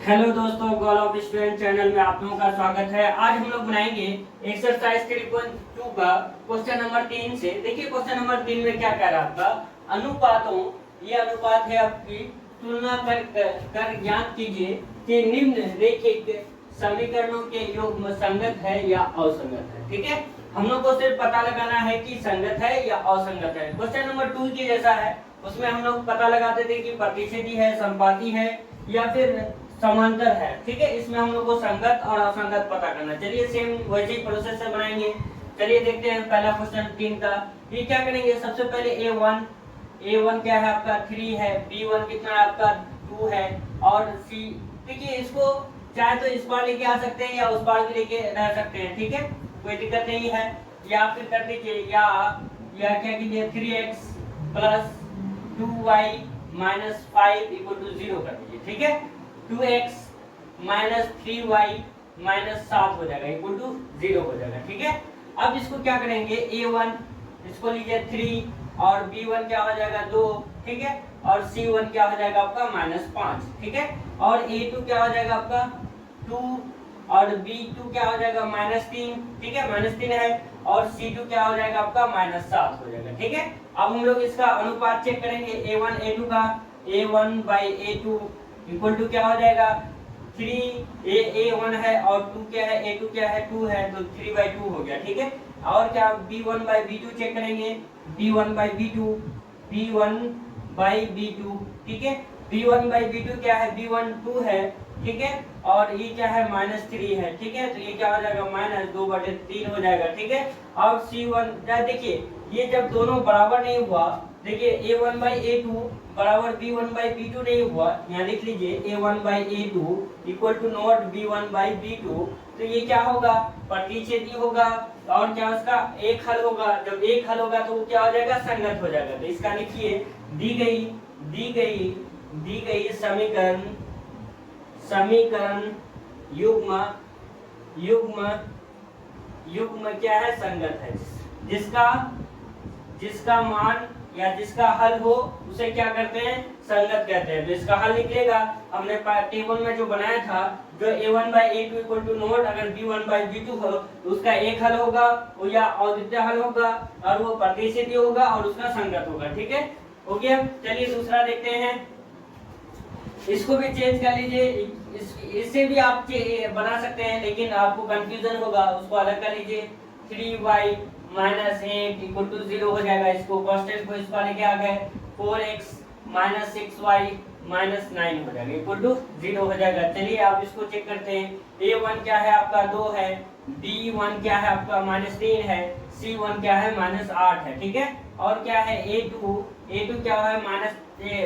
Hello दोस्तों, goal of student channel में आप लोगों का स्वागत है। आज हम लोग बनाएंगे एक्सरसाइज 3.2 का क्वेश्चन नंबर 3 से। देखिए क्वेश्चन नंबर 3 में क्या कह रहा है आपका, अनुपातों, ये अनुपात है आपकी, तुलना कर ज्ञात कीजिए कि निम्न रैखिक समीकरणों के योग संगत है या असंगत है। ठीक है, हम लोग को सिर्फ पता लगाना है कि संगत है या असंगत है। क्वेश्चन नंबर 2 के जैसा है, उसमें हम लोग पता लगाते थे कि प्रतिच्छेदी है, संपाती है या फिर समांतर है। ठीक है, इसमें हम लोग को संगत और असंगत पता करना। चलिए सेम वैसे ही प्रोसेस से बनाएंगे। चलिए देखते हैं पहला क्वेश्चन 3 का। ये क्या करेंगे, सबसे पहले a1 क्या है आपका 3 है, b1 कितना है आपका 2 है और c। देखिए इसको चाहे तो इस बार लेके आ सकते हैं या उस बार भी लेके रह सकते हैं। ठीक है, कोई दिक्कत नहीं है। या फिर कर दीजिए या क्या कीजिए 3x plus 2y minus 5 equal to 0 कर दीजिए। ठीक है, 2x माइनस 3y माइनस 7 हो जाएगा इक्वल टू 0 हो जाएगा। ठीक है, अब इसको क्या करेंगे, a1 इसको लीजिए 3 और b1 क्या हो जाएगा 2। ठीक है, और c1 क्या हो जाएगा आपका -5। ठीक है, और a2 क्या हो जाएगा आपका 2 और b2 क्या हो जाएगा -3। ठीक है, -3 है और c2 क्या हो जाएगा आपका -7 हो जाएगा। ठीक है, अब हम लोग इसका अनुपात चेक करेंगे a1 a2 का। a1 by a2 equal to क्या हो जाएगा 3a1 है और 2 क्या है a2 क्या है 2 है, तो 3/2 हो गया। ठीक है, और क्या b1 बाई b2 चेक करेंगे, b1 बाई b2। ठीक है, b1 बाई b2 क्या है, b1 2 है। ठीक है, और ये क्या है -3 है। ठीक है, तो ये क्या हो जाएगा -2/3 हो जाएगा। ठीक है, और c1 देखिए ये जब दोनों बराबर नहीं हुआ, देखिए a1 बाई a2 बराबर b1 बाई b2 नहीं हुआ, यहाँ लिख लीजिए a1 by a2 equal to not b1 by b2। तो ये क्या होगा, प्रतिच्छेदी होगा और क्या उसका एक हल होगा। जब एक हल होगा तो वो क्या हो जाएगा, संगत हो जाएगा। तो इसका लिखिए दी गई समीकरण युग्म क्या है, संगत है। जिसका मान या जिसका हल हो उसे क्या करते हैं, संगत कहते हैं। तो इसका हल निकलेगा, हमने टेबल में जो बनाया था, जो a1 by a2 equal to not अगर b1 बाई b2 हो तो उसका एक हल होगा, वो या अद्वितीय हल होगा और वो प्रतिच्छेदी होगा और उसका संगत होगा। ठीक है, हो गया। चलिए दूसरा देखते हैं, इसको भी चेंज कर लीजिए। इससे भी आप बना सकते हैं, लेकिन आपको कंफ्यूजन होगा, उसको अलग कर लीजिए। 3y माइनस 8 इक्वल टू 0 हो जाएगा। इसको कांस्टेंट को इस पर लेके आ गए, 4x माइनस 6y माइनस 9 हो जाएगा इक्वल टू 0 हो जाएगा। चलिए आप इसको चेक करते हैं। a1 क्या है आपका 2 है, b1 क्या है आपका -3 है, c1 क्या है -8 है। ठीक है, और क्या है a2 क्या है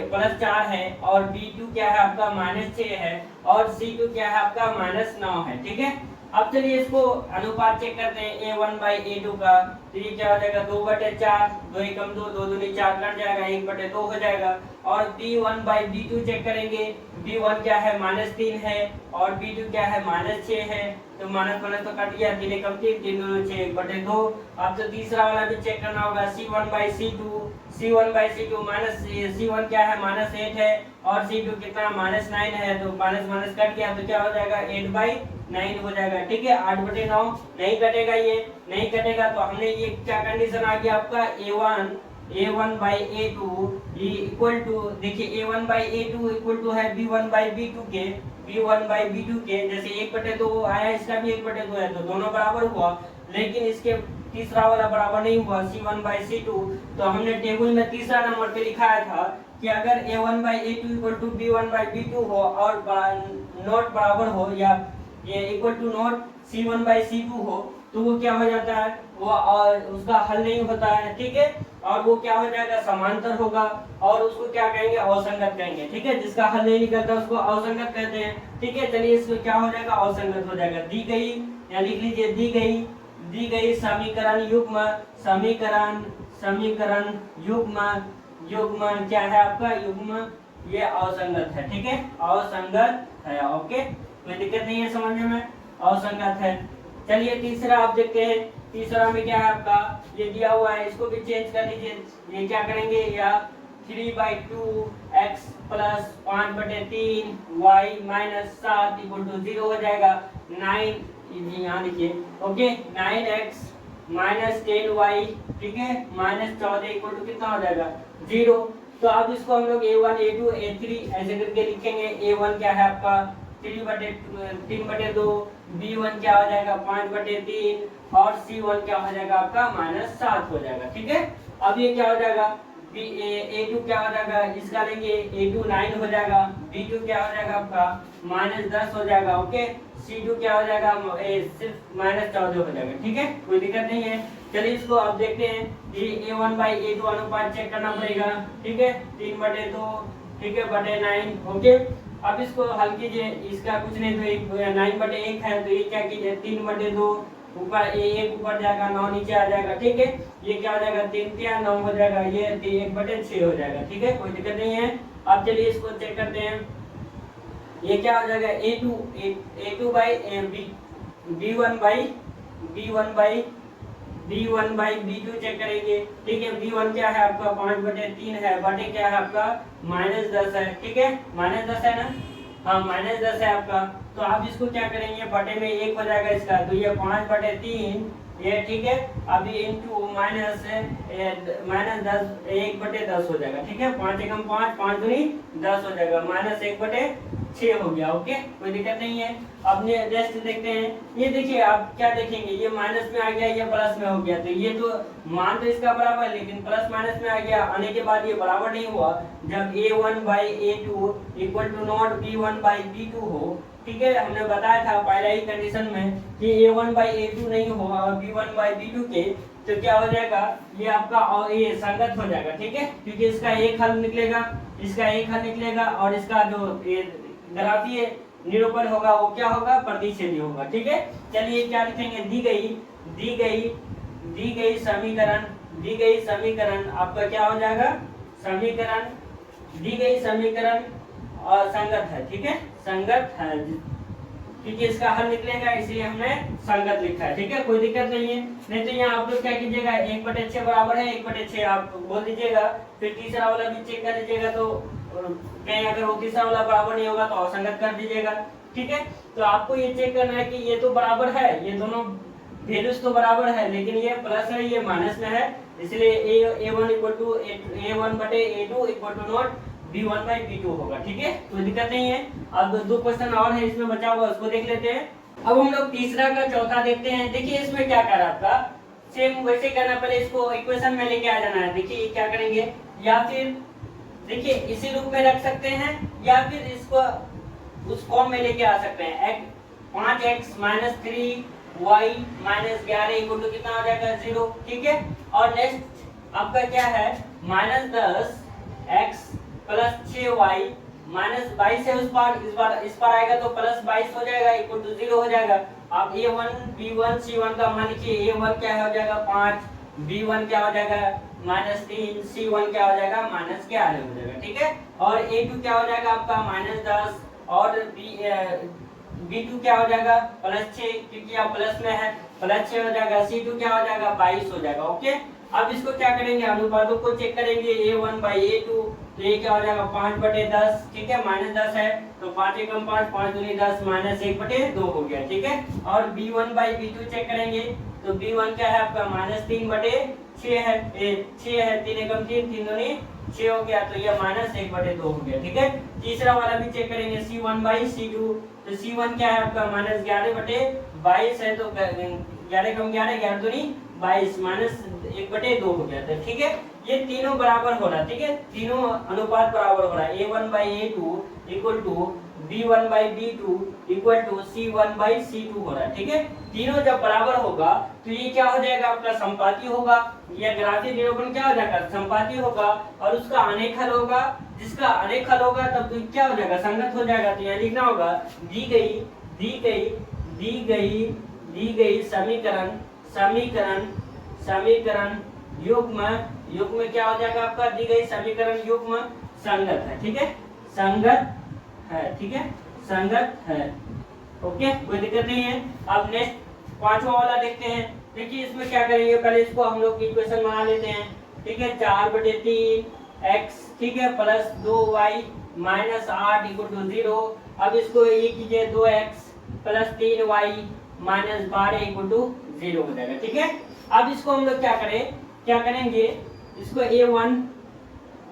+4 है और b2 क्या है आपका -6 है और c2 क्या है आपका -9 है। ठीक है, अब चलिए इसको अनुपात चेक करते हैं a1 बाई a2 का। तो ये क्या हो जाएगा 2/4, 2 एकम 2, 2 दूनी 4 कट जाएगा, 1/2 हो जाएगा। और b1 बाई b2 चेक करेंगे, b1 क्या है -3 है और b2 क्या है -6 है, तो माइनस तो कट गया, 3 एकम 3, 3 दूनी 6, 1/2। अब तो तीसरा वाला भी चेक करना होगा, c1 by c2 minus c1 क्या है -8 है और c2 कितना -9 है, तो माइनस कट गया, तो क्या हो जाएगा 8/9 हो जाएगा। ठीक है, 8/9 नहीं कटेगा, ये नहीं कटेगा, तो हमने ये क्या कंडीशन आ गया आपका a1 by a2 equal to, देखिए a1 by a2 equal to है b1 बाई b2 के। जैसे 1/2 आया, इसका भी 1/2 है, तो दोनों बराबर हुआ, लेकिन इसके तीसरा वाला बराबर नहीं हुआ c1 बाई c2। तो हमने टेबल में तीसरा नंबर पे लिखाया था कि अगर a1 by a2 equal to b1 by b2 हो और नॉट बराबर हो या ये equal to not c1 by c2 हो, तो वो क्या हो जाता है, वो और उसका हल नहीं होता है। ठीक है, और वो क्या हो जाएगा, समांतर होगा और उसको क्या कहेंगे, असंगत कहेंगे। ठीक है, जिसका हल नहीं निकलता उसको असंगत कहते हैं। ठीक है, चलिए इसको क्या हो जाएगा, असंगत हो जाएगा। दी गई, या लिख लीजिए दी गई समीकरण युग्म क्या है आपका, युग्म ये असंगत है। ठीक है, असंगत है। ओके, कोई दिक्कत नहीं है समझने में, असंगत है। चलिए तीसरा आप देखते हैं, तीसरा में क्या है आपका, ये दिया हुआ है, इसको भी चेंज कर लीजिए। ये क्या करेंगे, या 3/2 x plus 5/3 y minus 7 equal to 0 हो जाएगा। 9 यहाँ लिखिए, ओके, 9x माइनस 10y, ठीक है, माइनस 14 इक्वल टू कितना हो जाएगा 0। तो अब इसको हम लोग a1 a2 a3 ऐसे करके लिखेंगे। a1 क्या है आपका 3/2, b1 क्या हो जाएगा 5/3 और c1 क्या हो जाएगा आपका -7 हो जाएगा, ठीक है। अब ये क्या हो जाएगा a2 क्या हो जाएगा, इसका लेंगे a2 9 हो जाएगा, b2 क्या हो जाएगा आपका -10 हो जाएगा, ओके, c2 क्या हो जाएगा सिर्फ -14 हो जाएगा, ठीक है, कोई दिक्कत नहीं है। चलिए इसको अब देखते हैं, ये a1/a2 अनुपात चेक करना पड़ेगा, ठीक है, 3/2, ठीक है, बटे 9, ओके। अब इसको हल कीजिए, इसका कुछ नहीं तो 9/1 है, तो ये क्या कीजिए 3/2, ऊपर 1 ऊपर जाएगा 9 नीचे आ जाएगा, ठीक है, ये क्या हो जाएगा 3 9 हो जाएगा, ये 1/6 हो जाएगा, ठीक है, कोई दिक्कत नहीं है। अब चलिए इसको चेक करते हैं, ये क्या हो जाएगा b1/b2 चेक करेंगे, ठीक है। b1 क्या है आपका 5/3 है, बटे क्या है आपका -10 है, ठीक है, -10 है ना, हाँ -10 है आपका। तो आप इसको क्या करेंगे, बटे में 1 हो जाएगा इसका, तो ये 5/3 ये, ठीक है, अभी इनटू -10 1/10 हो जाएगा, ठीक है, 5 एकम 5 5 दूनी 10 हो जाएगा, -1/6 हो गया, ओके, कोई दिक्कत नहीं है। अब नेक्स्ट देखते हैं, ये देखिए आप क्या देखेंगे, ये माइनस में आ गया, ये प्लस में हो गया, तो ये तो मान तो इसका बराबर है, लेकिन प्लस माइनस में आ गया, आने के बाद ये बराबर नहीं हुआ। जब a1/a2 equal to not b1/b2 हो, ठीक है, हमने बताया था पहले ही कंडीशन में कि a1/a2 नहीं हो और b1/b2 के, तो क्या हो जाएगा ये आपका और ये संगत हो जाएगा, ठीक है, क्योंकि इसका एक हल निकलेगा, इसका एक हल निकलेगा और इसका जो ग्राफीय निरूपण होगा वो क्या होगा प्रतिच्छेदी होगा, ठीक है। चलिए क्या लिखेंगे, दी गई समीकरण आपका क्या हो जाएगा, दी गई समीकरण और संगत है, ठीक है, संगत है, क्योंकि इसका हल निकलेगा इसलिए हमने संगत लिखा है, ठीक है, कोई दिक्कत नहीं है। नहीं तो यहाँ आप लोग क्या कीजिएगा 1/6 बराबर है 1/6 आप बोल दीजिएगा, फिर तीसरा वाला भी चेक कर लीजिएगा, तो कहीं अगर वो तीसरा वाला बराबर नहीं होगा तो असंगत कर दीजिएगा, ठीक है। तो आपको ये चेक करना है कि ये तो बराबर है, ये दोनों वैल्यूज तो बराबर है, लेकिन ये प्लस है ये माइनस में है, इसलिए a1 equal to a1/a2 equal to not b1/b2 होगा, ठीक है, कोई दिक्कत नहीं है। अब 2 क्वेश्चन और है इसमें बचा हुआ, उसको देख लेते हैं। अब हम लोग तीसरा का चौथा देखते हैं। देखिए इसमें क्या कर रहा आपका सेम वैसे करना, पहले इसको इक्वेशन में लेके आ जाना है। देखिए क्या करेंगे, या फिर देखिए इसी रूप में रख सकते हैं या फिर इसको उस फॉर्म में लेके आ सकते हैं। 5x - 3y - 11 इक्वल टू कितना हो जाएगा 0, ठीक है। और नेक्स्ट आपका क्या है -10x + 6y - 22 है, इस बार आएगा तो +22 हो जाएगा इक्वल टू 0 हो जाएगा। अब a1 b1 c1 का मान लिखिए, a1 क्या हो जाएगा 5, b1 क्या हो जाएगा -3, c1 क्या हो जाएगा -11 हो जाएगा, ठीक है। और a2 क्या हो जाएगा आपका -10 और b2 क्या हो जाएगा +6, क्योंकि आप प्लस में है +6 हो जाएगा। c2 क्या हो जाएगा 22 हो जाएगा, ओके। अब इसको क्या करेंगे, अनुपातों को चेक करेंगे, a1/a2, तो ये क्या हो जाएगा 5/10, ठीक है, -10 है तो 5 एकम 5 5 दूनी 10 -1/2 हो गया, ठीक है। और b1/b2 चेक करेंगे तो b1 क्या है आपका -3/6 है, 6 है, 3 एकम 3 3 दूनी 6 हो गया, तो ये -1/2 हो गया, ठीक है। तीसरा वाला भी चेक करेंगे c1/c2, तो c1 क्या है आपका -11/22 है, तो 11 एकम 11 11 दूनी 22 -1/2 हो गया था, ठीक है। ये तीनों बराबर हो रहा, ठीक है, तीनों अनुपात बराबर हो रहा है। a1/a2 equal to b1/b2 equal to c1/c2 हो रहा है, ठीक है। तीनों जब बराबर होगा तो ये क्या हो जाएगा आपका संपाती होगा, ये ग्राफीय निरूपण क्या हो जाएगा संपाती होगा, और उसका अनेक हल होगा, जिसका अनेक हल होगा तब तो क्या हो जाएगा संगत हो जाएगा। तो यहाँ लिखना होगा दी गई समीकरण युग्म क्या हो जाएगा आपका, दी गई समीकरण युग्म संगत है, ठीक है, संगत है, ठीक है, संगत है, ओके, कोई दिक्कत नहीं है। अब नेक्स्ट पांचवा वाला देखते हैं। देखिए इसमें क्या करेंगे, पहले इसको हम लोग इक्वेशन बना लेते हैं, ठीक है। 4/3 x, ठीक है, plus 2y minus 8 equal to 0। अब इसको ये कीजिए 2x plus 3y minus 12 equal to 0 हो जाएगा, ठीक है। अब इसको हम लोग क्या करेंगे, इसको a1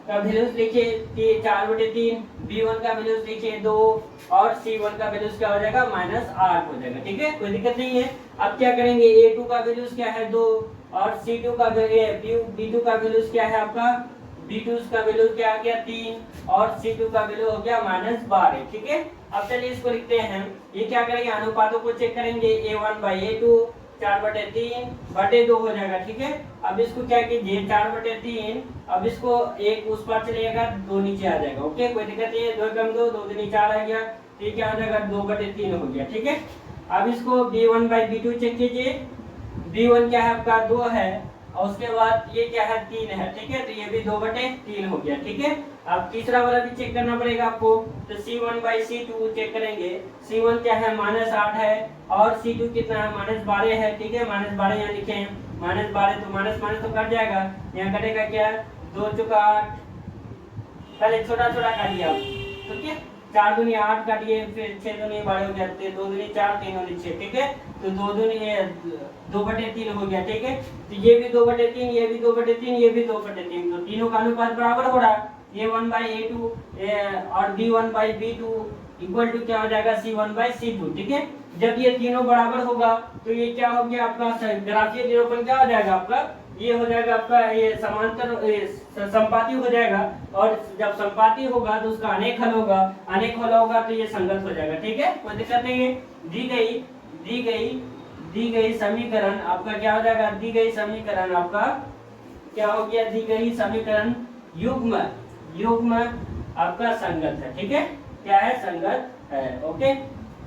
का वैल्यूज लिखिए 4/3, b1 का वैल्यूज लिखिए 2 और c1 का वैल्यूज क्या हो जाएगा -8 हो जाएगा, ठीक है, कोई दिक्कत नहीं है। अब क्या करेंगे, a2 का वैल्यूज क्या है 2 और c2 का b2 का वैल्यूज क्या है आपका, b2 का वैल्यू क्या आ गया 3 और c2 का वैल्यू हो गया -12, ठीक है। अब चलिए इसको लिखते हैं, ये क्या करेंगे, अनुपातों को चेक करेंगे, a1/a2 4/3/2 हो जाएगा, ठीक है। अब इसको क्या कीजिए 4/3, अब इसको एक उस पर चलेगा 2 नीचे आ जाएगा, ओके, कोई दिक्कत नहीं है, 2 कम 2 2 दूनी 4 आ गया, तो ये क्या हो जाएगा 2/3 हो गया, ठीक है। अब इसको b1/b2 चेक कीजिए, b1 क्या है आपका 2 है और उसके बाद ये क्या है 3 है, ठीक है, तो ये भी 2/3 हो गया, ठीक है। अब तीसरा वाला भी चेक करना पड़ेगा आपको, तो c1/c2 चेक करेंगे, c1 क्या है -8 है और c2 कितना है -12 है, ठीक है, -12 यहाँ लिखे हैं, -12 तो माइनस तो कट जाएगा, यहाँ कटेगा क्या 2 चौका 8, पहले छोटा काटिए आप, ठीक है, 4 दूनी 8 काटिए, फिर 6 दूनी 12 हो जाते हैं, 2 दूनी 4 3 दूनी 6, ठीक है, तो 2/3 हो गया, ठीक है। तो ये भी 2/3, ये भी 2/3, ये भी 2/3, तो तीनों का अनुपात बराबर हो रहा है, a1/a2 और b1/b2 इक्वल टू क्या हो जाएगा c1/c2, ठीक है। जब ये तीनों बराबर होगा तो ये क्या हो गया आपका ग्राफीय निरूपण क्या हो जाएगा आपका, ये हो जाएगा आपका ये समांतर संपाती हो जाएगा, और जब संपाती होगा तो उसका अनेक हल होगा तो ये संगत हो जाएगा, ठीक है, कोई दिक्कत नहीं है। दी गई समीकरण आपका क्या हो जाएगा, दी गई समीकरण आपका क्या हो गया, दी गई समीकरण युग्म आपका संगत है, ठीक है, क्या है संगत है, ओके,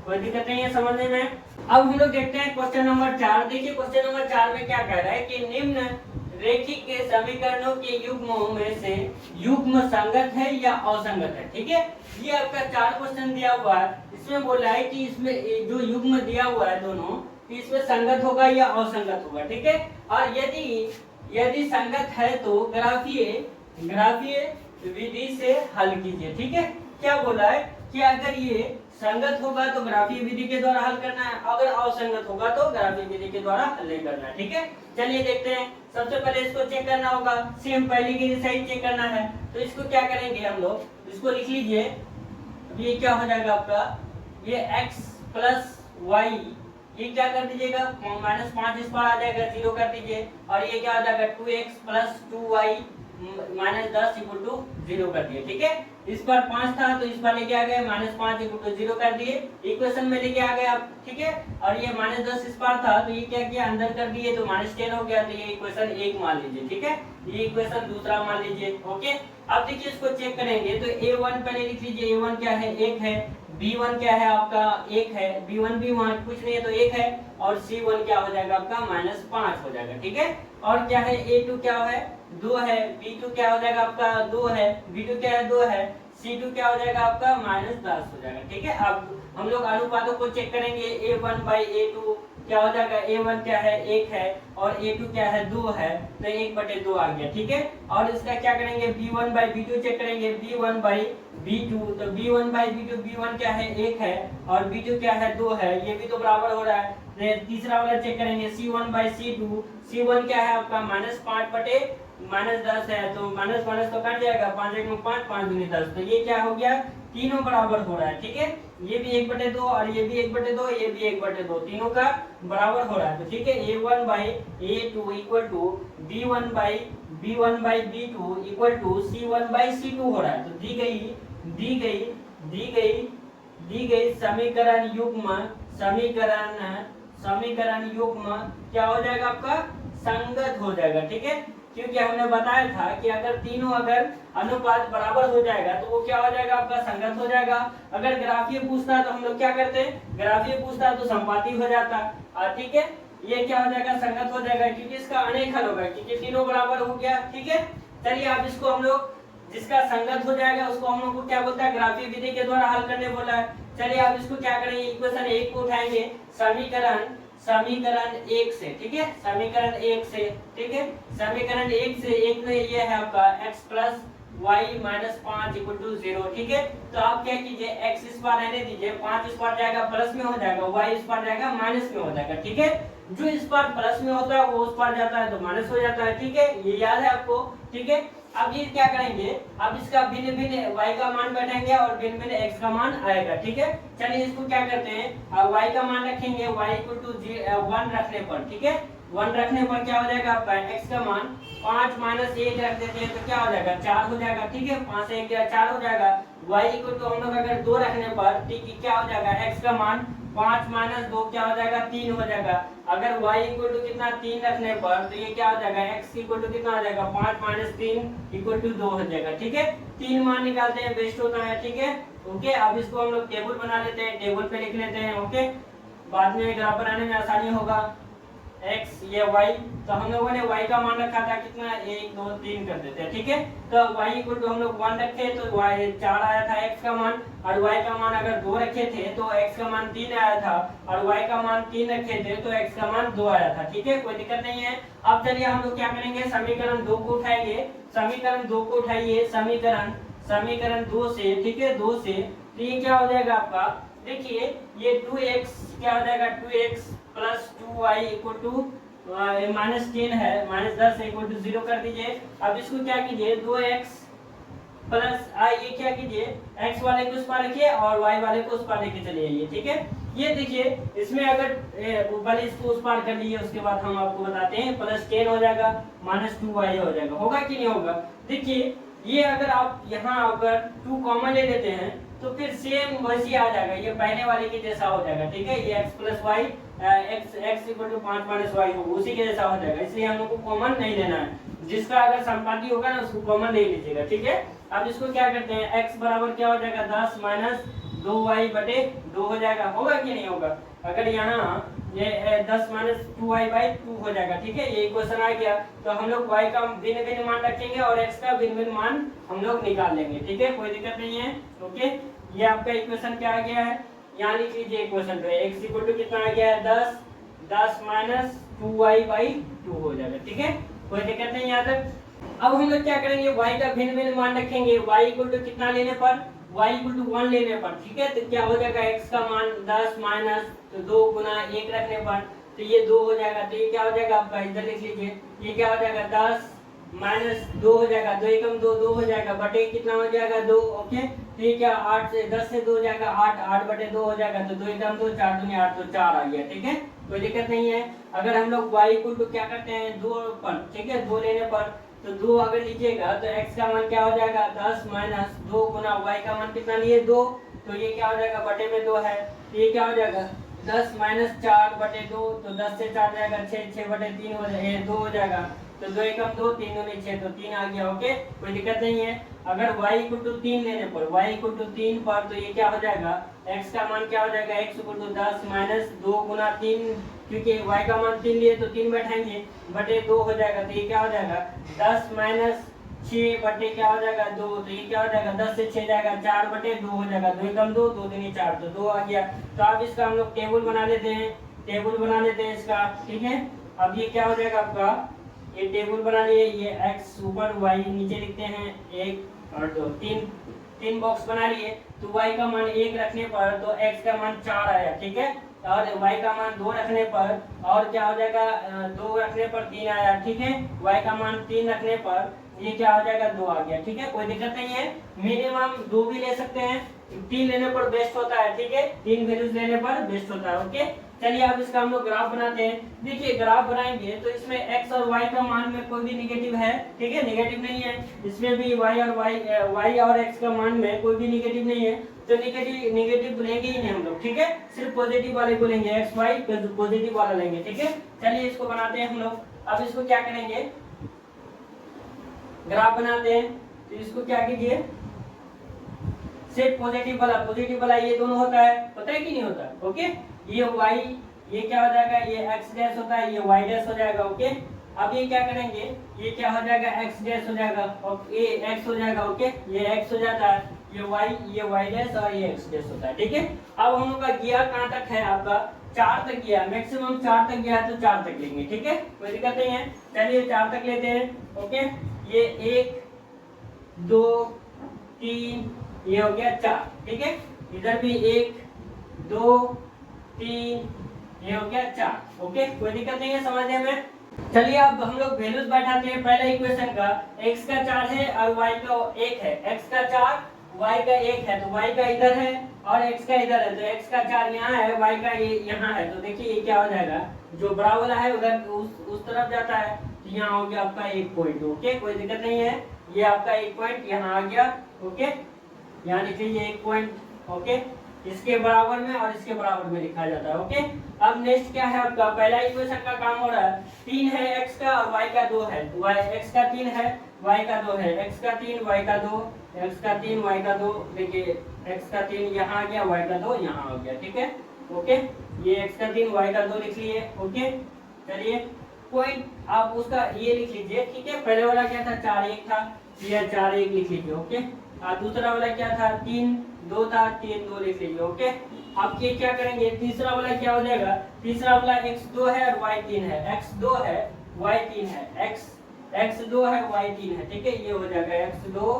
कोई दिक्कत नहीं है समझने में। अब हम लोग देखते हैं क्वेश्चन नंबर 4, देखिए क्वेश्चन नंबर 4 में क्या कह रहा है कि निम्न रेखिक के समीकरणों के युग्मों में से युग्म संगत है या असंगत है, ठीक है। ये आपका 4 क्वेश्चन दिया हुआ है, इसमें बोला है कि इसमें जो युग्म दिया हुआ है दोनों, इसमें संगत होगा या असंगत होगा, ठीक है। और यदि संगत है तो ग्राफीय विधि से हल कीजिए, ठीक है। क्या बोला है कि अगर ये संगत होगा तो ग्राफीय विधि के द्वारा हल करना है, अगर असंगत होगा तो ग्राफीय विधि के द्वारा हल नहीं करना है, ठीक है। चलिए देखते हैं, सबसे पहले इसको चेक करना होगा, सेम पहले की जैसा ही चेक करना है, तो इसको क्या करेंगे हम लोग, इसको लिख लीजिए, अब ये क्या हो जाएगा आपका, ये x प्लस y, ये क्या कर दीजिएगा -5 इस पर आ जाएगा, 0 कर दीजिए, और ये क्या हो जाएगा 2x plus 2y -10 equal to 0 कर दिए, ठीक है। इस पर 5 था तो इस पर लेके आ गए -5 इक्वल टू 0 कर दिए, इक्वेशन में लेके आ गए आप, ठीक है। और ये -10 इस पर था तो ये क्या किया अंदर कर दिए तो -10 हो गया, तो ये इक्वेशन 1 मान लीजिए, ठीक है, ये इक्वेशन दूसरा मान लीजिए, ओके। अब देखिए इसको चेक करेंगे, तो a1 पहले लिख लीजिए, a1 क्या है 1 है, b1 क्या है आपका 1 है, b1 भी वहां कुछ नहीं है तो 1 है, और c1 क्या हो जाएगा आपका -5 हो जाएगा, ठीक है। और क्या है a2 क्या है 2 है, b2 क्या हो जाएगा आपका 2 है, b2 क्या है 2 है, c2 क्या हो जाएगा आपका -10 हो जाएगा, ठीक है। अब हम लोग अनुपातों को चेक करेंगे, a1/a2 क्या हो जाएगा, a1 क्या है 1 है और a2 क्या है 2 है, तो 1/2 आ गया, ठीक है। और इसका क्या करेंगे b1/b2 चेक करेंगे, b1/b2, तो b1/b2, b1 क्या है 1 है और b2 क्या है 2 है, ये भी तो बराबर हो रहा है। तीसरा वाला चेक करेंगे c1/c2, c1 क्या है आपका -5/10 है, तो माइनस तो कट जाएगा, 5 1 5 5 दूनी 10, तो ये क्या हो गया तीनों बराबर हो रहा है, ठीक है। ये भी 1/2 और ये भी 1/2, ये भी 1/2, तीनों का बराबर हो रहा है, तो ठीक है, a1/a2 equal to b1/b2 equal to c1/c2 हो रहा है। तो दी गई समीकरण युग्म क्या हो जाएगा आपका संगत हो जाएगा, ठीक है, क्योंकि हमने बताया था कि अगर तीनों अनुपात बराबर हो जाएगा तो वो क्या हो जाएगा आपका संगत हो जाएगा। अगर ग्राफीय पूछता तो हम लोग क्या करते हैं, ग्राफीय पूछता तो संपाती हो जाता, ठीक है, ये क्या हो जाएगा संगत हो जाएगा, क्योंकि इसका अनेक हल होगा, क्योंकि तीनों बराबर हो गया, ठीक है। चलिए अब इसको हम लोग जिसका संगत हो जाएगा उसको हम लोग को क्या बोलता है, ग्राफीय विधि के द्वारा हल करने बोला है। चलिए अब इसको क्या करेंगे, इक्वेशन 1 को उठाएंगे समीकरण 1 से, ठीक है, समीकरण 1 से, ठीक है, समीकरण 1 से, एक में ये है आपका x plus y minus 5 equal to 0। ठीक है, तो आप क्या कीजिए x स्क्वायर रहने दीजिए, 5 स्क्वायर जाएगा प्लस में हो जाएगा, y स्क्वायर जाएगा माइनस में हो जाएगा। ठीक है, जो स्क्वायर प्लस में होता है वो स्क्वायर जाता है तो माइनस हो जाता है। ठीक है, ये याद है आपको। ठीक है, अब ये क्या करेंगे, अब इसका भिन्न भिन्न y का मान बैठाएंगे और भिन्न भिन्न x का मान आएगा। ठीक है, चलिए इसको क्या करते हैं, y का मान रखेंगे y इक्वल टू 1 रखने पर। ठीक है, 1 रखने पर क्या हो जाएगा आपका x का मान 5 माइनस 1 रख देते हैं तो क्या हो जाएगा 4 हो जाएगा। ठीक है, 5 से 1 गया 4 हो जाएगा। y इक्वल टू हम लोग अगर 2 रखने पर ठीक है क्या हो जाएगा x का मान 5 माइनस 2 क्या हो जाएगा 3 हो जाएगा। अगर y इक्वल टू कितना 3 रखने पर तो ये क्या हो जाएगा x इक्वल टू कितना हो जाएगा 5 माइनस 3 इक्वल टू 2 हो जाएगा। ठीक है, 3 मान निकालते हैं, बेस्ट होता है। ठीक है, ओके, अब इसको हम लोग टेबल बना लेते हैं, टेबल पे लिख लेते हैं। ओके, बाद में ग्राफ बनाने में आसानी होगा। x ये y, तो हम लोगों ने y का मान रखा था कितना 1 2 3 कर देते हैं। ठीक है, तो y इक्वल टू हम लोग 1 रखे तो y 4 आया था x का मान, और y का मान अगर 2 रखे थे तो x का मान 3 आया था, और y का मान 3 रखे थे तो x का मान 2 आया था। ठीक है, कोई दिक्कत नहीं है। अब चलिए हम लोग क्या करेंगे, समीकरण 2 को उठाएंगे, समीकरण 2 को उठाइए, समीकरण 2 से। ठीक है, 2 से तो ये क्या हो जाएगा आपका, देखिए ये 2x क्या हो जाएगा 2x plus 2y equal to minus 10 है, माइनस 10 इक्वल टू 0 कर दीजिए। अब इसको क्या कीजिए 2x प्लस ये क्या कीजिए x वाले को उस पार रखिए और y वाले को उस पार लेके चले आइए। ठीक है, ये देखिए इसमें अगर पहले इसको उस पार कर लीजिए, उसके बाद हम आपको बताते हैं, प्लस 10 हो जाएगा माइनस 2y हो जाएगा, होगा कि नहीं होगा। देखिए ये अगर आप यहाँ अगर 2 कॉमन ले लेते हैं तो फिर सेम वैसे आ जाएगा, ये पहले वाले के जैसा हो जाएगा। ठीक है, ये x plus y x equal to 5 minus y होगा, उसी के जैसा हो जाएगा, इसलिए हम लोग को कॉमन नहीं लेना है। जिसका अगर संपाती होगा ना उसको कॉमन नहीं लीजिएगा। ठीक है, अब इसको क्या करते हैं, x बराबर क्या हो जाएगा 10 माइनस 2y बटे 2 हो जाएगा, होगा कि नहीं होगा। अगर यहाँ ये 10 माइनस 2y बाई 2 हो जाएगा। ठीक है, ये इक्वेशन आ गया, तो हम लोग y का भिन्न भिन्न मान रखेंगे और x का भिन्न भिन्न मान हम लोग निकाल लेंगे। ठीक है, कोई दिक्कत नहीं है। ओके, ये आपका इक्वेशन क्या आ गया है, यहाँ लिख लीजिए इक्वेशन पे, x इक्वल टू कितना आ गया है 10 माइनस 2y बाई 2 हो जाएगा। ठीक है, कोई दिक्कत नहीं यहाँ तक। अब हम लोग क्या करेंगे, y का भिन्न भिन्न मान रखेंगे, y इक्वल टू कितना लेने पर, y इक्वल टू 1 लेने पर। ठीक है, तो क्या हो जाएगा x का मान 10 माइनस 2 गुना 1 रखने पर तो ये 2 हो जाएगा, तो ये क्या हो जाएगा आपका, इधर लिख लीजिए, ये क्या हो जाएगा 10 माइनस 2 हो जाएगा, 2 एकम 2 2 हो जाएगा, बटे कितना हो जाएगा 2। ओके, तो ये क्या 8 से 10 से 2 हो जाएगा 8, 8 बटे 2 हो जाएगा, तो 2 एकम 2 4 दूनी 8 तो 4 आ गया। ठीक है, कोई दिक्कत नहीं है। अगर हम लोग y इक्वल टू क्या करते हैं 2 पर, ठीक है 2 लेने पर तो 2 अगर लीजिएगा तो x का मान क्या हो जाएगा 10 माइनस 2 गुना y का मान कितना लिए 2, तो ये क्या हो जाएगा बटे में 2 है, तो ये क्या हो जाएगा 10 माइनस 4 बटे 2, तो 10 से 4 जाएगा 6, 6 बटे 3 हो जाएगा 2 हो जाएगा, तो 2 एकम 2 3 दूनी 6 तो 3 आ गया। ओके, कोई दिक्कत नहीं है। अगर y इक्वल टू 3 लेने पर, y इक्वल टू 3 पर तो ये क्या हो जाएगा x का मान क्या हो जाएगा x इक्वल टू 10 माइनस 2 गुना 3, क्योंकि y का मान 3 लिए तो 3 बैठाएंगे बटे 2 हो जाएगा, तो ये क्या हो जाएगा 10 माइनस 6 बटे क्या हो जाएगा 2, तो ये क्या हो जाएगा 10 से 6 जाएगा 4 बटे 2 हो जाएगा, 2 एकम 2 2 दूनी 4 तो 2 आ गया। तो अब इसका हम लोग टेबल बना लेते हैं, टेबल बना लेते हैं इसका। ठीक है, अब ये क्या हो जाएगा आपका, ये टेबल बना लिए, ये x ऊपर y नीचे लिखते हैं, 1 और 2 तीन बॉक्स बना लिए। तो y का मान 1 रखने पर तो x का मान 4 आया। ठीक है, और y का मान 2 रखने पर और क्या हो जाएगा 2 रखने पर 3 आया। ठीक है, y का मान 3 रखने पर ये क्या हो जाएगा 2 आ गया। ठीक है, कोई दिक्कत नहीं है। मिनिमम 2 भी ले सकते हैं, 3 लेने पर बेस्ट होता है। ठीक है, 3 वैल्यूज लेने पर बेस्ट होता है। ओके, चलिए अब इसका हम लोग ग्राफ बनाते हैं। देखिए ग्राफ बनाएंगे तो इसमें x और y का मान में कोई भी निगेटिव है। ठीक है, निगेटिव नहीं है, इसमें भी y और x का मान में कोई भी निगेटिव नहीं है, तो निगेटिव लेंगे ही नहीं हम लोग। ठीक है, सिर्फ पॉजिटिव वाले को लेंगे, x y पॉजिटिव वाला लेंगे। ठीक है, चलिए इसको बनाते हैं हम लोग। अब इसको क्या करेंगे, ग्राफ बनाते हैं, तो इसको क्या कीजिए सिर्फ पॉजिटिव वाला ये दोनों होता है, पता है कि नहीं होता। ओके, ये y ये क्या हो जाएगा, ये x डैश होता है, ये y डैश हो जाएगा। ओके, अब ये क्या करेंगे, ये क्या हो जाएगा x डैश हो जाएगा और ये x हो जाएगा। ओके, ये x हो जाता है, ये y डैश और ये x डैश होता है। ठीक है, अब हम लोग का गियर कहाँ तक है आपका 4 तक गया, मैक्सिमम 4 तक गया है तो 4 तक लेंगे। ठीक है, कोई दिक्कत नहीं है। चलिए 4 तक लेते हैं। ओके, ये 1 2 3, ये हो गया 4, ठीक है। इधर भी 1 2 3, ये हो गया 4। ओके, कोई दिक्कत नहीं है समझने में। चलिए अब हम लोग वैल्यूज बैठाते हैं पहले इक्वेशन का। x का 4 है और y का 1 है। x का 4 y का 1 है, तो y का इधर है और x का इधर है, तो x का 4 यहाँ है, y का ये यहाँ है। तो देखिए ये क्या हो जाएगा, जो बड़ा वाला है उधर उस तरफ जाता है, तो यहाँ हो गया आपका 1 पॉइंट। ओके, कोई दिक्कत नहीं है, ये आपका 1 पॉइंट यहाँ आ गया। ओके, यहाँ लिख लीजिए 1 पॉइंट। ओके, इसके बराबर में और इसके बराबर में लिखा जाता है। ओके, अब नेक्स्ट क्या है आपका, पहला इक्वेशन का काम हो रहा है। 3 है x का और y का 2 है, x का 3 है y का 2 है, x का 3 y का 2, x का 3 y का 2। देखिए x का 3 यहाँ आ गया, y का 2 यहाँ आ गया, ठीक है। ओके, ये x का 3 y का 2 लिख लिए। ओके, चलिए पॉइंट आप उसका ये लिख लीजिए, ठीक है। पहले वाला क्या था, 4 1 था, ये 4 1 लिख लीजिए। ओके, और दूसरा वाला क्या था, 3 2 था, 3 2 लिख लीजिए। ओके, अब ये क्या करेंगे, तीसरा वाला क्या हो जाएगा, तीसरा वाला x 2 है और y 3 है, x 2 है y 3 है, x 2 है y 3 है, ठीक है। ये हो जाएगा x 2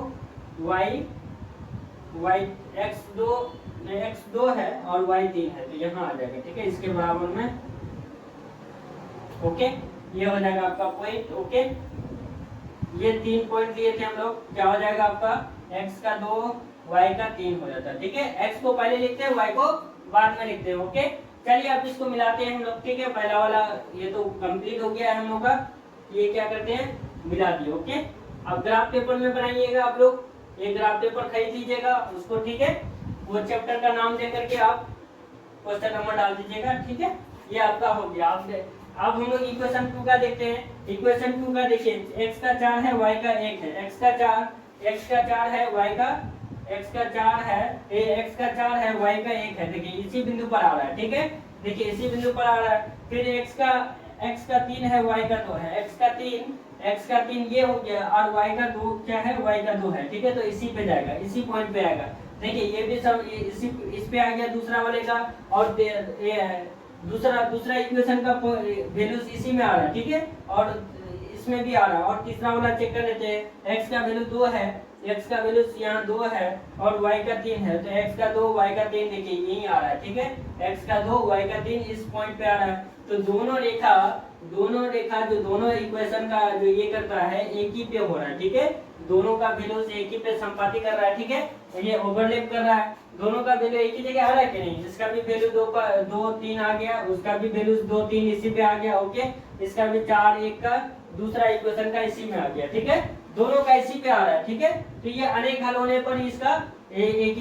y x 2 है और y 3 है, तो यहाँ आ जाएगा, ठीक है, इसके बराबर में। ओके, ये हो जाएगा आपका पॉइंट। ओके, ये 3 पॉइंट लिए थे हम लोग, क्या हो जाएगा आपका, x का 2 y का 3 हो जाता है, ठीक है। x को पहले लिखते हैं, y को बाद में लिखते हैं। ओके, चलिए अब इसको मिलाते हैं हम लोग, ठीक है। पहला वाला ये तो कंप्लीट हो गया है हम लोग का, ये क्या करते हैं, मिला दिए। ओके, अब ग्राफ पेपर में बनाइएगा आप लोग, ये ग्राफ पेपर खरीद लीजिएगा उसको, ठीक है। वो चैप्टर का नाम दे करके आप क्वेश्चन नंबर डाल दीजिएगा, ठीक है। ये आपका हो गया। अब हम लोग इक्वेशन 2 का देखते हैं। इक्वेशन 2 का देखिए, x का 4 है y का 1 है, x का 4 है y का x का 4 है, x का 4 है y का 1 है। देखिए इसी बिंदु पर आ रहा है, ठीक है। देखिए इसी बिंदु पर आ रहा है। फिर x का 3 है y का 2 है, x का 3 ये हो गया और y का 2 क्या है, y का 2 है, ठीक है। तो इसी पे जाएगा, इसी पॉइंट पे आएगा। देखिए ये भी सब इस पे आ गया दूसरा वाले का, और ये दूसरा इक्वेशन का वैल्यूज इसी में आ रहा है, ठीक है, और इसमें भी आ रहा है। और तीसरा वाला चेक कर लेते हैं, x का वैल्यू 2 है, x का वैल्यू यहाँ 2 है और y का 3 है, तो x का 2 y का 3 देखिए यही आ रहा है, ठीक है। x का 2 y का 3 इस पॉइंट पे आ रहा है। तो दोनों रेखा जो दोनों इक्वेशन का जो ये करता है एक ही पे हो रहा है, ठीक है। दोनों का वैल्यू एक ही पे संपाति कर रहा है, ठीक है। ये ओवरलैप कर रहा है, दोनों का वैल्यू एक ही जगह आ रहा है कि नहीं। इसका भी वैल्यू 2 3 आ गया, उसका भी वैल्यू 2 3 इसी पे आ गया। ओके, इसका भी 4 1 का दूसरा इक्वेशन का इसी में आ गया, ठीक है। दोनों का इसी पे आ रहा है, ठीक है। तो ये अनेक हल होने पर इसका एक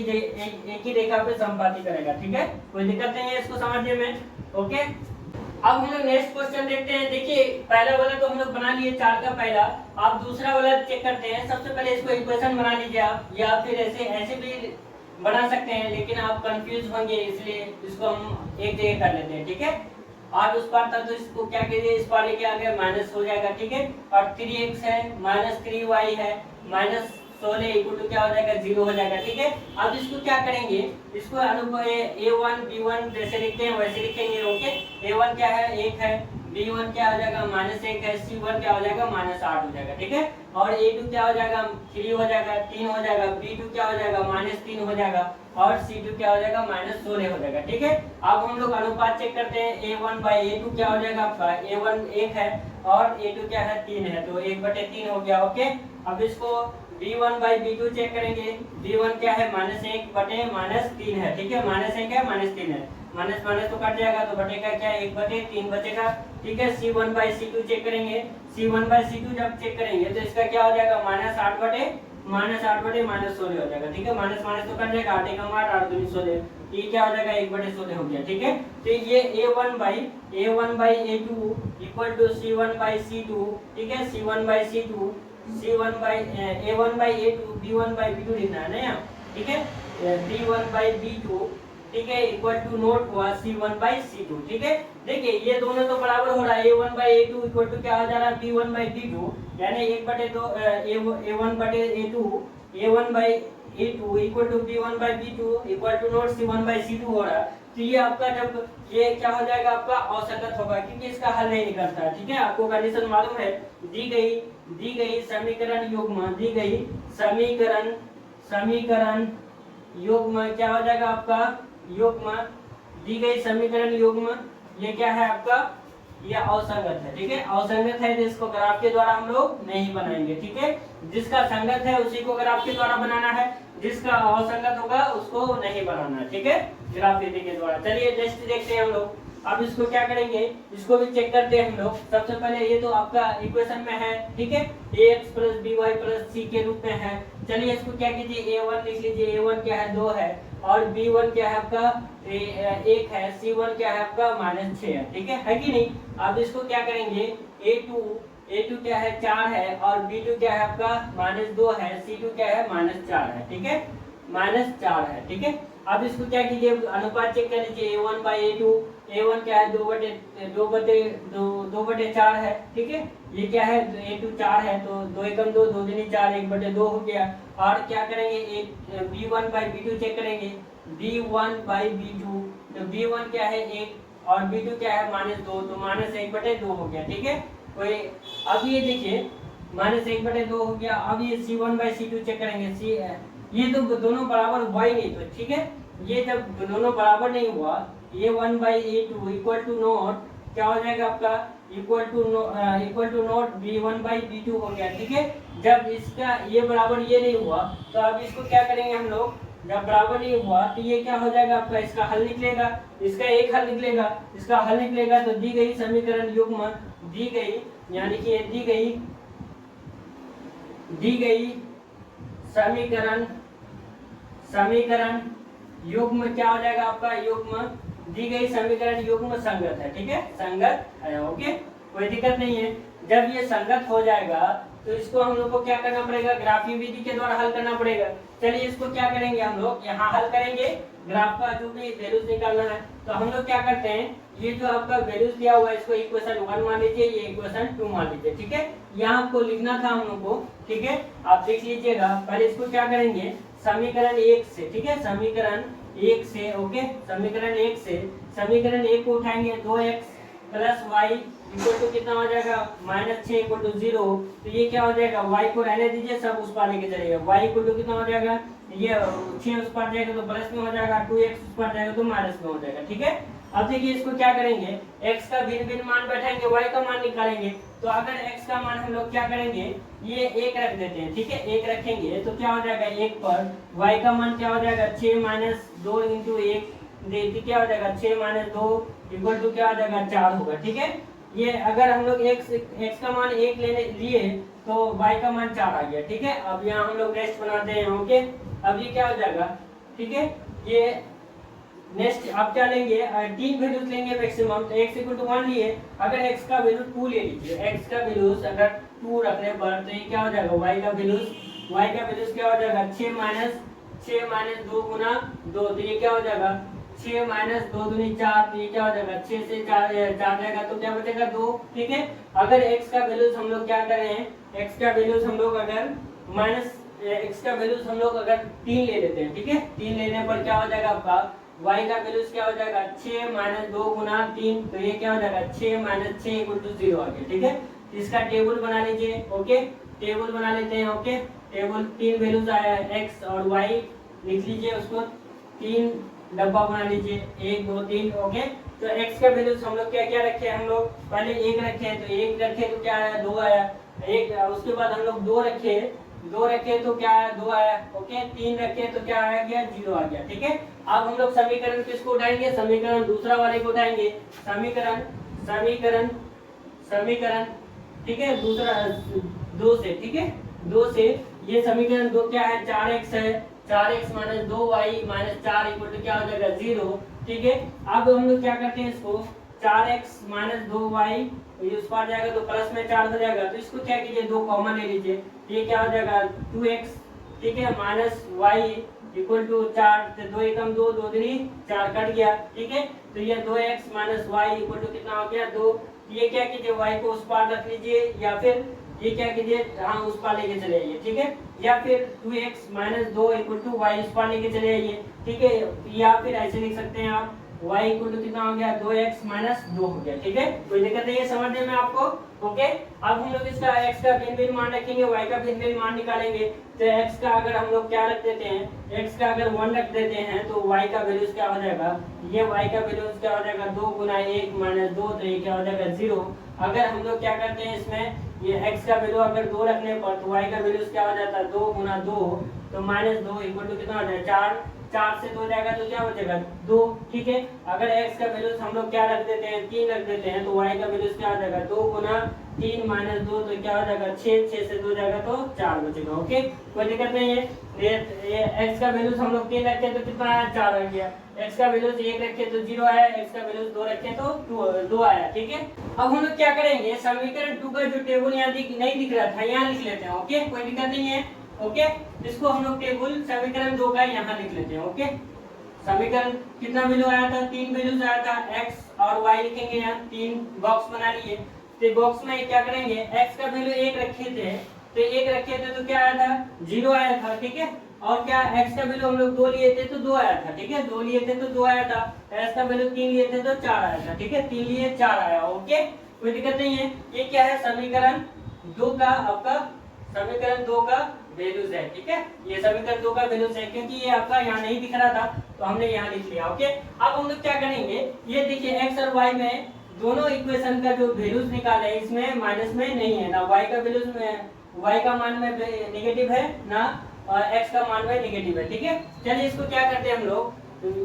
ही रेखा पे संपाति करेगा, ठीक है। कोई दिक्कत नहीं है इसको समझने में। ओके, अब हम लोग नेक्स्ट क्वेश्चन देखते हैं। देखिए पहला वाला तो हम लोग बना लिए 4 का पहला, आप दूसरा वाला चेक करते हैं। सबसे पहले इसको इक्वेशन बना लीजिए आप, या फिर ऐसे भी बना सकते हैं, लेकिन आप कंफ्यूज होंगे इसलिए इसको हम एक जगह कर लेते हैं, ठीक है। 8 उस पार था तो इसको क्या कीजिए, इस पार लेके आ गए, माइनस हो जाएगा, ठीक है। और 3x है माइनस 3y है माइनस 16 इक्वल टू क्या हो जाएगा, 0 हो जाएगा, ठीक है। अब इसको क्या करेंगे, इसको a1 b1 जैसे लिखते हैं वैसे लिखेंगे। ओके, a1 क्या है, 1 है, b1 क्या हो जाएगा -1 है, c1 क्या हो जाएगा -8 हो जाएगा, ठीक है। और a2 क्या हो जाएगा 3 हो जाएगा, 3 हो जाएगा, b2 क्या हो जाएगा -3 हो जाएगा, और c2 क्या हो जाएगा -16 हो जाएगा, ठीक है। अब हम लोग अनुपात चेक करते हैं, a1/a2 क्या हो जाएगा आपका, a1 1 है और a2 क्या है 3 है, तो 1/3 हो गया। ओके, अब इसको b1/b2 चेक करेंगे, b1 क्या है -1/-3 है, ठीक है। -1 है -3 है, माइनस माइनस तो कट जाएगा, तो बटेगा क्या, 1/3 बचेगा, ठीक है। c1/c2 चेक करेंगे, c1/c2 जब चेक करेंगे तो इसका क्या हो जाएगा -8/-16 हो जाएगा, ठीक है। माइनस माइनस तो कट जाएगा, 8 एकम 8 8 दूनी 16, ये क्या हो जाएगा 1/16 हो गया, ठीक है। तो ये a1/a2 इक्वल टू c1/c2, ठीक है। c1/c2 a1/a2 b1/b2 लिखना है ना यहाँ, ठीक है। b1/b2, ठीक है, इक्वल टू नोट हुआ c1/c2, ठीक है। देखिए ये दोनों तो बराबर हो रहा है, a1/a2 इक्वल टू क्या हो जा रहा है, b1/b2, यानी 1/2 a1/a2 a1/a2 equal to b1/b2 equal to not c1/c2 हो रहा है। तो ये आपका जब ये क्या हो जाएगा, आपका औसत होगा, क्योंकि इसका हल नहीं निकलता है, ठीक है। आपको कंडीशन मालूम है, दी गई दी गई समीकरण युग्म, दी गई समीकरण युग्म क्या हो जाएगा आपका, युग्म, दी गई समीकरण युग्म, ये क्या है आपका, ये असंगत है, ठीक है। असंगत है तो इसको ग्राफ के द्वारा हम लोग नहीं बनाएंगे, ठीक है। जिसका संगत है उसी को ग्राफ के द्वारा बनाना है, जिसका असंगत होगा उसको नहीं बनाना है, ठीक है, ग्राफ विधि के द्वारा। चलिए नेक्स्ट देखते हैं हम लोग। अब इसको क्या करेंगे, इसको भी चेक करते हैं हम लोग। सबसे पहले ये तो आपका इक्वेशन में है, ठीक है, ax + by + c के रूप में है। चलिए इसको क्या कीजिए, a1 लिख लीजिए। a1 क्या है, 2 है, और b1 क्या है आपका 1 है, c1 क्या है आपका -6 है, ठीक है कि नहीं। अब इसको क्या करेंगे, a2 क्या है 4 है, और b2 क्या है आपका -2 है, c2 क्या है -4 है, ठीक है, -4 है, ठीक है। अब इसको क्या कीजिए, अनुपात चेक कर लीजिए, a1/a2, a1 क्या है 2/4 है, ठीक है। ये क्या है, a2 4 है, तो 2 एकम 2, 2 दूनी 4, 1/2 हो गया। और क्या करेंगे, b1/b2 चेक करेंगे, b1/b2, तो b1 क्या है 1 और b2 क्या है -2, तो -1/2 हो गया, ठीक है। कोई अब ये देखिए -1/2 हो गया। अब ये c1/c2 चेक करेंगे, ये तो दोनों बराबर हुआ ही नहीं, तो ठीक है, ये जब दोनों बराबर नहीं हुआ, a1/a2 इक्वल टू नॉट क्या हो जाएगा आपका, इक्वल टू नॉट b1/b2 हो गया, ठीक है। जब इसका ये बराबर ये नहीं हुआ, तो अब इसको क्या करेंगे हम लोग, जब बराबर नहीं हुआ तो ये क्या हो जाएगा आपका, इसका हल निकलेगा, इसका एक हल निकलेगा, इसका हल निकलेगा। तो दी गई समीकरण युग्म, दी गई यानी कि दी गई समीकरण युग्म क्या हो जाएगा आपका, युग्म, दी गई समीकरण युग्म संगत है, ठीक है, संगत है, ओके, कोई दिक्कत नहीं है। जब ये संगत हो जाएगा तो इसको हम लोग को क्या करना पड़ेगा, ग्राफीय विधि के द्वारा हल करना पड़ेगा। चलिए इसको क्या करेंगे, हम लोग यहाँ हल करेंगे, ग्राफ का जो भी वैल्यूज निकालना है। तो हम लोग क्या करते हैं, ये जो आपका वैल्यूज दिया हुआ है इसको इक्वेशन 1 मान लीजिए, ये इक्वेशन 2 मान लीजिए, ठीक है। यहाँ आपको लिखना था हम लोग को, ठीक है, आप देख लीजिएगा। पहले इसको क्या करेंगे, समीकरण 1 से, ठीक है, समीकरण 1 से, ओके, समीकरण 1 को उठाएंगे, 2x + y इक्वल टू कितना हो जाएगा, -6 इक्वल टू 0। तो ये क्या हो जाएगा, y को रहने दीजिए, सब उस पार लेके चलेगा, y इक्वल टू कितना हो जाएगा, ये 6 उस पार जाएगा तो प्लस में हो जाएगा, 2x उस पार जाएगा तो माइनस में हो जाएगा, ठीक है। अब देखिए इसको क्या करेंगे, x का भिन्न भिन्न मान बैठाएंगे, y का मान निकालेंगे। तो अगर x का मान हम लोग क्या करेंगे, ये 1 रख देते हैं, ठीक है, 1 रखेंगे तो क्या हो जाएगा, 1 पर y का मान क्या हो जाएगा, 6 - 2 × 1 देखिए क्या हो जाएगा, 6 - 2 इक्वल टू क्या हो जाएगा, 4 होगा, ठीक है। ये अगर हम लोग x का मान 1 लेने लिए तो y का मान 4 आ गया, ठीक है। अब यहाँ हम लोग नेक्स्ट बनाते हैं, ओके। अब ये क्या हो जाएगा, ठीक है, ये नेक्स्ट आप क्या लेंगे, 3 वैल्यूज लेंगे मैक्सिमम। तो x = 1 लिए, अगर x का वैल्यू 2 ले लीजिए, x का वैल्यूज अगर 2 रखने पर तो ये क्या हो जाएगा, y का वैल्यूज क्या हो जाएगा, 6 - 2 गुना 2, तो ये क्या हो जाएगा, 6 - 2 दूनी 4, तो ये क्या हो जाएगा, 6 से 4 जाएगा तो क्या बचेगा 2, ठीक है। अगर x का वैल्यूज हम लोग क्या करें, x का वैल्यूज हम लोग अगर अगर 3 ले लेते हैं, ठीक है, 3 लेने पर क्या हो जाएगा आपका, y का वैल्यूज क्या हो जाएगा, 6 - 2 गुना 3, तो ये क्या हो जाएगा, 6 - 6 = 0 आ गया, ठीक है। इसका टेबल बना लीजिए, ओके, टेबल बना लेते हैं, ओके। टेबल 3 वैल्यूज आया है, x और y लिख लीजिए, उसको 3 डब्बा बना लीजिए, 1 2 3, ओके। तो x का वैल्यूज हम लोग क्या क्या रखे हैं, हम लोग पहले 1 रखे हैं, तो 1 रखे तो क्या आया, 2 आया, 1, उसके बाद हम लोग 2 रखे तो क्या आया, 2 आया, ओके। 3 रखे तो क्या आ गया, 0 आ गया, ठीक है। अब हम लोग समीकरण किसको उठाएंगे, समीकरण दूसरा वाले को उठाएंगे, समीकरण ठीक है, दूसरा 2 से, ठीक है, 2 से ये समीकरण 2 क्या है, 4x है, 4x - 2y - 4 = क्या हो जाएगा, 0, ठीक है। अब हम लोग क्या करते हैं, इसको 4x - 2y ये उस पार जाएगा तो प्लस में 4 हो जाएगा, तो इसको क्या कीजिए, 2 कॉमन ले लीजिए, ये क्या हो जाएगा, 2x, ठीक है, -y = 4, तो 2 एकम 2, 2 दूनी 4 कट गया, ठीक है। तो ये 2x - y = कितना हो गया, 2। ये क्या कीजिए, y को उस पार रख लीजिए, या फिर ये क्या कीजिए, हाँ उस पार लेके चले आइए, ठीक है, या फिर 2x - 2 = y उस पार लेके चले आइए, ठीक है। या फिर ऐसे लिख सकते हैं आप, y इक्वल टू कितना हो गया 2x माइनस 2 हो गया। ठीक है, कोई दिक्कत नहीं है समझने में आपको। ओके, अब हम लोग इसका x का भिन्न भिन्न मान रखेंगे, y का भिन्न भिन्न मान निकालेंगे। तो x का अगर हम लोग क्या रख देते हैं, x का अगर 1 रख देते हैं तो y का वैल्यू क्या हो जाएगा, ये y का वैल्यू क्या हो जाएगा 2 गुना 1 माइनस 2, तो ये क्या हो जाएगा 0। अगर हम लोग क्या करते हैं इसमें ये x का वैल्यू अगर 2 रखने पर तो y का वैल्यू क्या हो जाता है 2 गुना 2, तो माइनस 2 इक्वल टू कितना हो जाएगा 4, 4 से 2 जाएगा तो क्या हो जाएगा 2। ठीक है, अगर x का वैल्यू हम लोग क्या रख देते हैं 3 रख देते हैं तो y का वैल्यू क्या हो जाएगा 2 गुना 3 माइनस 2, तो क्या हो जाएगा 6, 6 से 2 जाएगा तो 4 बचेगा। ओके, कोई दिक्कत नहीं है। ये x का वैल्यू हम लोग 3 रखे तो कितना आया 4 आ गया, x का वैल्यू 1 रखे तो 0 आया, x का वैल्यू 2 रखे तो 2 आया। ठीक है, अब हम लोग क्या करेंगे समीकरण 2 का जो टेबल यहाँ नहीं दिख रहा था यहाँ लिख लेते हैं। ओके, कोई दिक्कत नहीं है। ओके, इसको हम लोग टेबल समीकरण 2 का यहाँ लिख लेते हैं। ओके, समीकरण कितना वैल्यू आया था 3 वैल्यूज आया था, x और y लिखेंगे यहाँ 3 बॉक्स बना लिए। तो बॉक्स में क्या करेंगे x का वैल्यू 1 रखे थे तो 1 रखे थे तो क्या आया था 0 आया था। ठीक है, और क्या x का वैल्यू हम लोग 2 लिए थे तो 2 आया था। ठीक है, 2 लिए थे तो 2 आया था, x का वैल्यू 3 लिए थे तो 4 आया था। ठीक है, 3 लिए 4 आया। ओके, कोई दिक्कत नहीं है। ये क्या है समीकरण 2 का, आपका समीकरण 2 का वैल्यूज है। ठीक है, ये समीकरण 2 का वैल्यूज है क्योंकि ये आपका यहाँ नहीं दिख रहा था तो हमने यहाँ लिख लिया। ओके, अब हम लोग क्या करेंगे ये देखिए x और y में दोनों इक्वेशन का जो वैल्यूज निकाले इसमें माइनस में नहीं है, ना y का वैल्यूज में y का मान में नेगेटिव है ना x का मान में नेगेटिव है। ठीक है, चलिए इसको क्या करते हैं हम लोग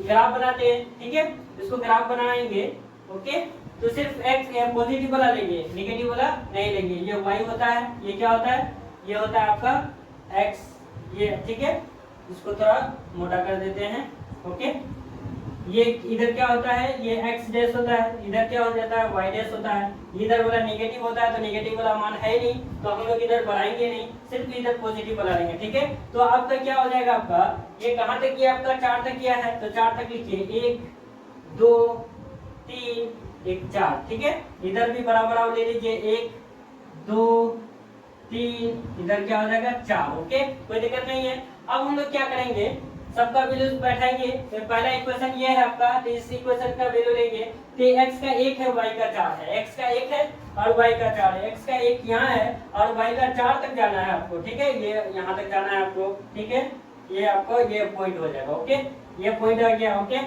ग्राफ बनाते हैं। ठीक है, इसको ग्राफ बनाएंगे। ओके, तो सिर्फ x पॉजिटिव वाला लेंगे, नेगेटिव वाला नहीं लेंगे। ये y होता है, ये क्या होता है, ये होता है आपका x, ये ठीक है, इसको थोड़ा मोटा कर देते हैं। ओके, ये इधर क्या होता है ये x डैश होता है, इधर क्या हो जाता है y डैश होता है। इधर वाला नेगेटिव होता है तो नेगेटिव वाला मान है नहीं तो हम लोग इधर बढ़ाएंगे नहीं, सिर्फ इधर पॉजिटिव वाला लेंगे। ठीक है, तो आपका क्या हो जाएगा आपका ये कहाँ तक किया आपका 4 तक किया है तो 4 तक लिखिए 1 2 3 1 4। ठीक है, इधर भी बराबर ले लीजिए 1 2 3, इधर क्या हो जाएगा 4। ओके, कोई दिक्कत नहीं है। अब हम लोग क्या करेंगे सबका वैल्यू बैठाएंगे। तो पहला इक्वेशन ये है आपका, तो इस इक्वेशन का वैल्यू लेंगे तो x का 1 है y का 4 है, x का 1 है और y का 4 है, x का 1 यहाँ है और y का 4 तक जाना है आपको। ठीक है, ये यहाँ तक जाना है आपको। ठीक है, ये आपको ये पॉइंट हो जाएगा। ओके, ये पॉइंट आ गया। ओके,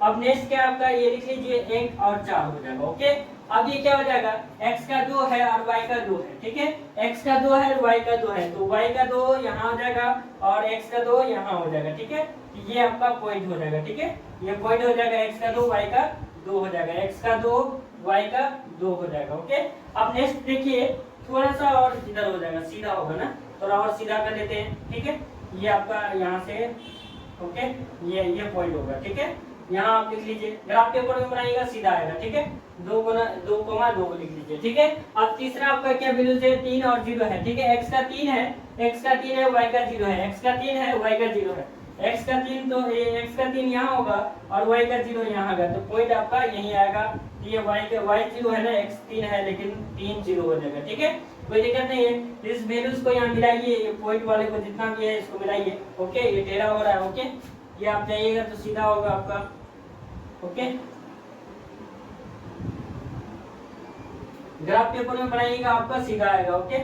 अब नेक्स्ट क्या आपका ये लिख लीजिए 1 और 4 हो जाएगा। ओके, अब ये क्या हो जाएगा x का 2 है और y का 2 है। ठीक है, x का 2 है और y का 2 है तो y का 2 यहाँ हो जाएगा और x का 2 यहाँ हो जाएगा। ठीक है, ये आपका पॉइंट हो जाएगा। ठीक है, ये पॉइंट हो जाएगा x का 2 y का 2 हो जाएगा, x का 2 y का 2 हो जाएगा। ओके, अब नेक्स्ट देखिए थोड़ा सा और इधर हो जाएगा, सीधा होगा ना, थोड़ा और सीधा कर लेते हैं। ठीक है, ये आपका यहाँ से ओके ये पॉइंट होगा। ठीक है, यहाँ आप लिख लीजिए, ग्राफ पेपर में बनाइएगा सीधा आएगा। ठीक है, 2 गुना 2 कोमा 2 लिख लीजिए। ठीक है, अब तीसरा आपका क्या वैल्यू है 3 और 0 है। ठीक है, x का 3 है, x का 3 है, y का 0 है, x का 3 है, y का 0 है, x का 3 तो ये x का 3 यहाँ होगा और y का 0 यहाँ होगा तो पॉइंट आपका यही आएगा। ये y का y 0 है ना, x 3 है लेकिन 3 0 हो जाएगा। ठीक है, कोई दिक्कत नहीं है। इस वैल्यूज को यहाँ मिलाइए, ये पॉइंट वाले को जितना भी है इसको मिलाइए। ओके, ये टेढ़ा हो रहा है। ओके, ये आप जाइएगा तो सीधा होगा आपका। ओके, ग्राफ पेपर में बनाइएगा आपका सीधा आएगा। ओके,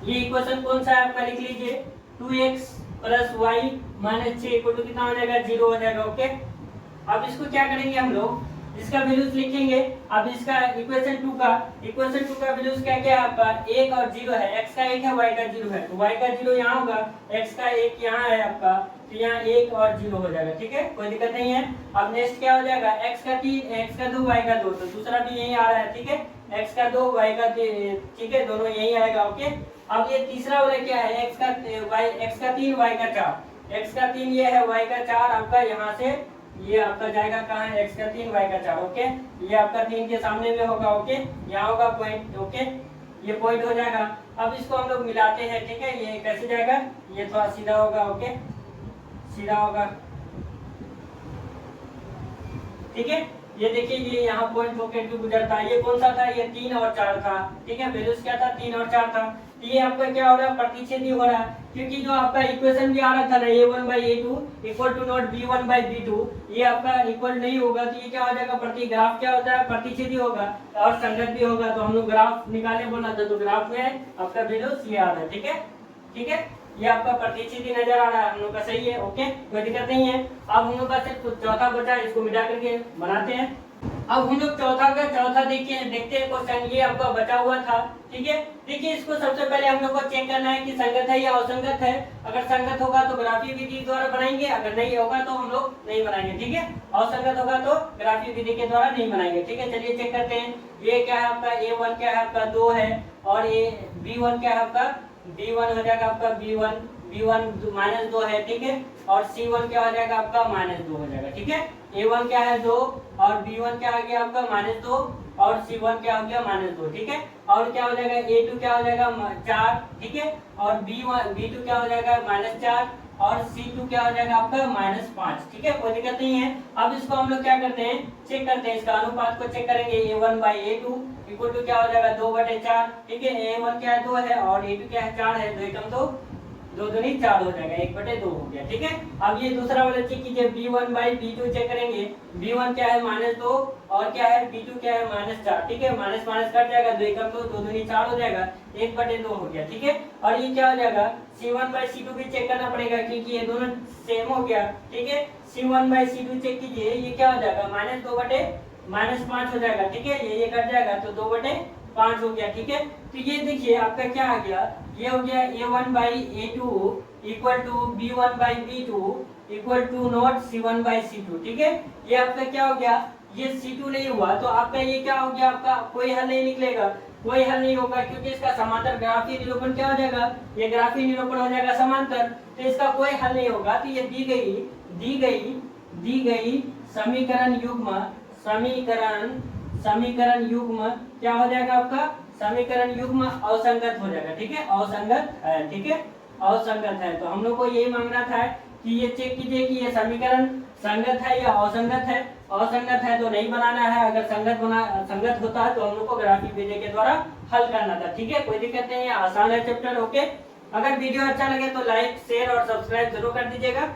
ये इक्वेशन कौन सा है आपका लिख लीजिए 2x plus y minus 6 equal to कितना हो जाएगा 0 हो जाएगा। ओके, अब इसको क्या करेंगे हम लोग इसका वैल्यूज लिखेंगे। अब इसका इक्वेशन 2 का वैल्यूज क्या क्या है आपका 1 और 0 है, x का 1 है y का 0 है तो y का 0 यहाँ होगा, x का 1 यहाँ है आपका तो यहाँ 1 और 0 हो जाएगा। ठीक है, कोई दिक्कत नहीं है। अब नेक्स्ट क्या हो जाएगा x का 3 x का 2 y का 2 तो दूसरा भी यही आ रहा है। ठीक है, x का 2 y का 3, ठीक है, दोनों यही आएगा। ओके, अब ये तीसरा वाला क्या है x का 3 y का 4, x का 3 ये है y का 4 आपका यहाँ से ये आपका जाएगा कहाँ है x का 3 y का 4। ओके, ये आपका 3 के सामने में होगा। ओके, यहाँ होगा पॉइंट। ओके, ये पॉइंट हो जाएगा। अब इसको हम लोग मिलाते हैं। ठीक है, ये कैसे जाएगा ये थोड़ा सीधा होगा। ओके, सीधा होगा। ठीक है, ये देखिए ये यहाँ पॉइंट होकर क्यों गुजरता है, ये कौन सा था ये 3 और 4 था। ठीक है, वैल्यूज क्या था 3 और 4 था। तो ये आपका क्या हो रहा है, प्रतिच्छेदी हो रहा है, क्योंकि जो आपका इक्वेशन भी आ रहा था ना a1/a2 equal to not b1/b2, ये आपका इक्वल नहीं होगा, तो ये क्या हो जाएगा, प्रति ग्राफ क्या होता है, प्रतिच्छेदी होगा और संगत भी होगा। तो हम लोग ग्राफ निकालने बोला था, तो ग्राफ में आपका वैल्यू सी आ रहा है। ठीक है, ठीक है, ये आपका प्रतिच्छेदी नजर आ रहा है हम लोग का, सही है, ओके, कोई दिक्कत नहीं है। अब हम लोग का सिर्फ चौथा बचा है, इसको मिटा करके बनाते हैं। अब हम लोग चौथा देखते हैं क्वेश्चन, ये आपका बचा हुआ था। ठीक है, देखिए इसको सबसे पहले हम लोग को चेक करना है कि संगत है या असंगत है। अगर संगत होगा तो ग्राफीय विधि द्वारा बनाएंगे, अगर नहीं होगा तो हम लोग नहीं बनाएंगे। ठीक है, असंगत होगा तो ग्राफीय विधि के द्वारा नहीं बनाएंगे। ठीक है, चलिए चेक करते हैं। ये क्या है आपका a1 क्या है आपका 2 है, और ये b1 क्या है आपका b1 हो जाएगा आपका b1 -2 है। ठीक है, और c1 क्या हो जाएगा आपका -2 हो जाएगा। ठीक है, a1 क्या है 2 और b1 क्या आ गया आपका -2 और c1 क्या हो गया -2। ठीक है, और क्या हो जाएगा a2 क्या हो जाएगा 4। ठीक है, और b2 क्या हो जाएगा -4 और c2 क्या हो जाएगा आपका -5। ठीक है, कोई दिक्कत नहीं है। अब इसको हम लोग क्या करते हैं, चेक करते हैं, इसका अनुपात को चेक करेंगे। a1/a2 इक्वल टू क्या हो जाएगा 2/4। ठीक है, a1 क्या है 2 है और a2 क्या है 4 है, 2 एकम 2 2 दूनी 4 हो जाएगा, 1/2 हो गया। ठीक है, अब ये दूसरा वाला चेक कीजिए, b1/b2 चेक करेंगे। b1 क्या है -2 और क्या है b2 क्या है -4। ठीक है, माइनस माइनस कट जाएगा, 2 एकम 2 2 दूनी 4 हो जाएगा, 1/2 हो गया। ठीक है, और ये क्या हो जाएगा c1/c2 भी चेक करना पड़ेगा, क्योंकि ये दोनों सेम हो गया। ठीक है, c1/c2 चेक कीजिए, ये क्या हो जाएगा -2/-5 हो जाएगा। ठीक है, ये कट जाएगा तो 2/5 हो गया। ठीक है, तो ये देखिए आपका क्या आ गया, ये हो गया a1/a2 equal to b1/b2 equal to not c1/c2। ठीक है, ये आपका क्या हो गया, ये c2 नहीं हुआ तो आपका ये क्या हो गया, आपका कोई हल नहीं निकलेगा, कोई हल नहीं होगा, क्योंकि इसका समांतर ग्राफीय निरूपण क्या हो जाएगा, ये ग्राफीय निरूपण हो जाएगा समांतर, तो इसका कोई हल नहीं होगा। तो ये दी गई समीकरण युग्म क्या हो जाएगा आपका, समीकरण युग्म असंगत हो जाएगा। ठीक है, असंगत है। ठीक है, असंगत है, तो हम लोग को यही मांगना था कि ये चेक कीजिए कि ये समीकरण संगत है या असंगत है। असंगत है तो नहीं बनाना है, अगर संगत होता है तो हम लोग को ग्राफीय विधि के द्वारा हल करना था। ठीक है, कोई दिक्कत नहीं है, आसान है चैप्टर। ओके, अगर वीडियो अच्छा लगे तो लाइक शेयर और सब्सक्राइब जरूर कर दीजिएगा।